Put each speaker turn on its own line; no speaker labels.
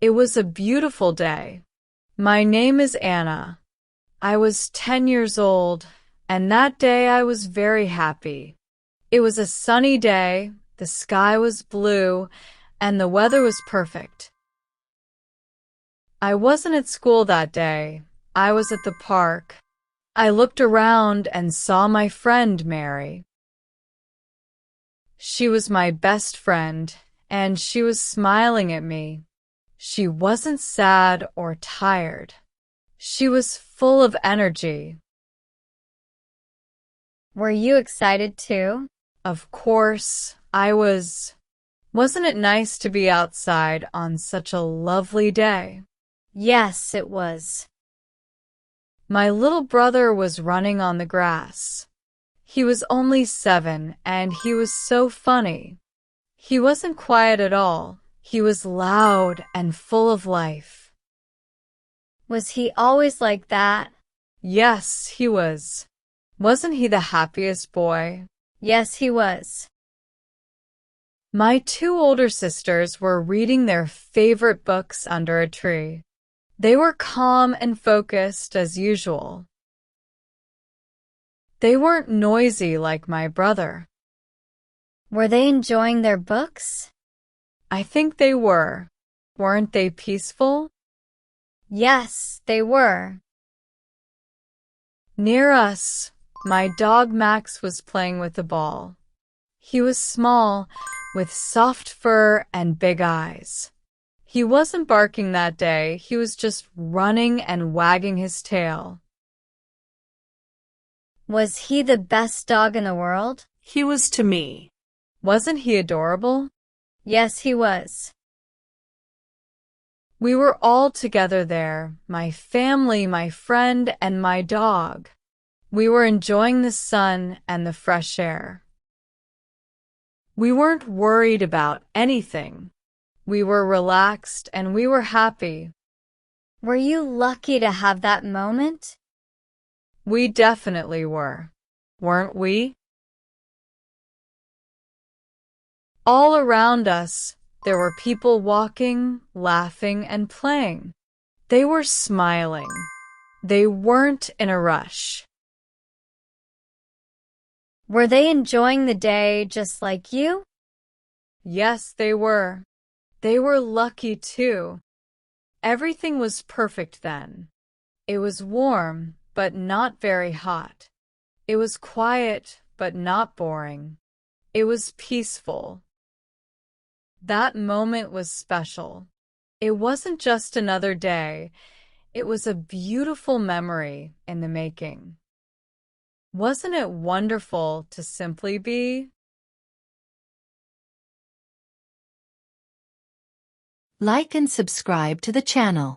It was a beautiful day. My name is Anna. I was 10 years old, and that day I was very happy. It was a sunny day, the sky was blue, and the weather was perfect. I wasn't at school that day. I was at the park. I looked around and saw my friend Mary. She was my best friend, and she was smiling at me. She wasn't sad or tired. She was full of energy.
Were you excited too?
Of course, I was. Wasn't it nice to be outside on such a lovely day?
Yes, it was.
My little brother was running on the grass. He was only 7, and he was so funny. He wasn't quiet at all. He was loud and full of life.
Was he always like that?
Yes, he was. Wasn't he the happiest boy?
Yes, he was.
My 2 older sisters were reading their favorite books under a tree. They were calm and focused as usual. They weren't noisy like my brother.
Were they enjoying their books?
I think they were. Weren't they peaceful?
Yes, they were.
Near us, my dog Max was playing with a ball. He was small, with soft fur and big eyes. He wasn't barking that day. He was just running and wagging his tail.
Was he the best dog in the world?
He was to me.
Wasn't he adorable?
Yes, he was.
We were all together there, my family, my friend, and my dog. We were enjoying the sun and the fresh air. We weren't worried about anything. We were relaxed and we were happy.
Were you lucky to have that moment?
We definitely were, weren't we? All around us, there were people walking, laughing, and playing. They were smiling. They weren't in a rush.
Were they enjoying the day just like you?
Yes, they were. They were lucky too. Everything was perfect then. It was warm, but not very hot. It was quiet, but not boring. It was peaceful. That moment was special. It wasn't just another day. It was a beautiful memory in the making. Wasn't it wonderful to simply be?
Like and subscribe to the channel.